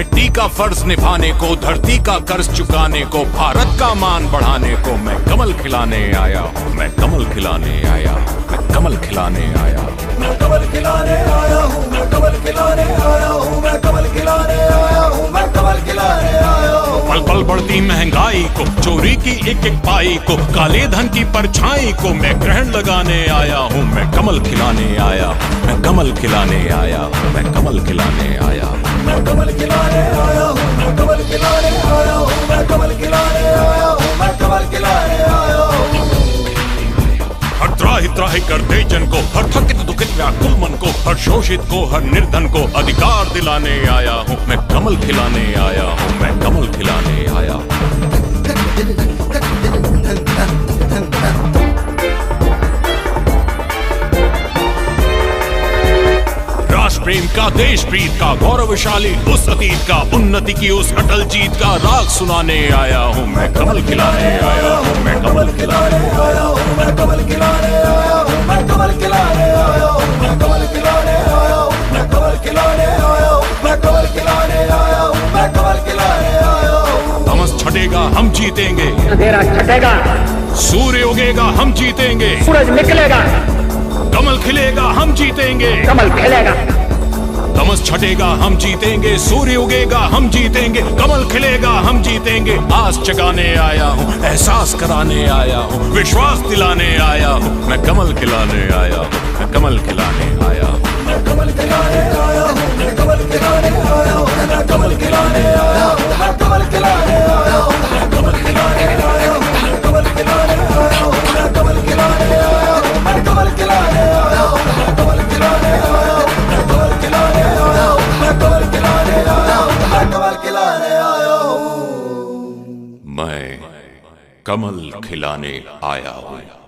मिट्टी का फर्ज निभाने को, धरती का कर्ज चुकाने को, भारत का मान बढ़ाने को मैं कमल खिलाने आया हूँ, मैं कमल खिलाने आया, मैं कमल खिलाने आया, मैं कमल खिलाने आया हूँ, मैं कमल खिलाने आया हूँ, मैं कमल खिलाने आया हूँ, मैं कमल खिलाने आया हूँ। पल पल बढ़ती महंगाई को, चोरी की एक एक पाई को, काले धन की परछाई को मैं ग्रहण लगाने आया हूँ, मैं कमल खिलाने आया, मैं कमल खिलाने आया, मैं कमल खिलाने आया, मैं कमल खिलाने आया हूँ, मैं कमल खिलाने आया हूँ, मैं कमल खिलाने आया हूँ, मैं कमल खिलाने आया हूँ। हर त्राहि त्राहि कर दे जन को, हर थकित दुखित व्याकुल मन को, हर शोषित को, हर निर्धन को अधिकार दिलाने आया हूँ, मैं कमल खिलाने आया हूँ, मैं कमल खिलाने आया। राष्ट्र प्रेम का, देश प्रीत का, गौरवशाली उस अतीत का, उन्नति की उस अटल जीत का राग सुनाने आया हूँ, मैं कमल खिलाने आया हूँ, मैं कमल खिलाने आया हूँ, मैं कमल खिलाने आया हूँ, मैं कमल खिलाने आया हूँ, मैं कमल खिलाने आया हूँ, मैं कमल खिलाने आया हूँ, मैं कमल खिलाने आया हूँ, मैं कमल खिलाने आया हूँ। तमस छटेगा हम जीतेंगे, अंधेरा छटेगा, सूर्य उगेगा हम जीतेंगे, सूरज निकलेगा, कमल खिलेगा हम जीतेंगे, कमल खिलेगा। तमस छटेगा हम जीतेंगे, सूर्य उगेगा हम जीतेंगे, कमल खिलेगा हम जीतेंगे। आस जगाने आया हूँ, एहसास कराने आया हूँ, विश्वास दिलाने आया हूँ, मैं कमल खिलाने आया हूँ, मैं कमल खिलाने आया हूँ, मैं कमल खिलाने आया हूँ, मैं कमल खिलाने आया हूँ, मैं कमल खिलाने आया हूँ, मैं कमल खिलाने आया हूँ, मैं कमल खिलाने आया हूँ, मैं कमल खिलाने आया हूँ, मैं कमल खिलाने आया हूँ, मैं कमल खिलाने आया हूँ, मैं कमल खिलाने आया हूँ, मैं कमल खिलाने आया हूँ, मैं कमल खिलाने आया हूँ, मैं कमल खिलाने आया हूँ। मैं कमल खिलाने आया हूँ।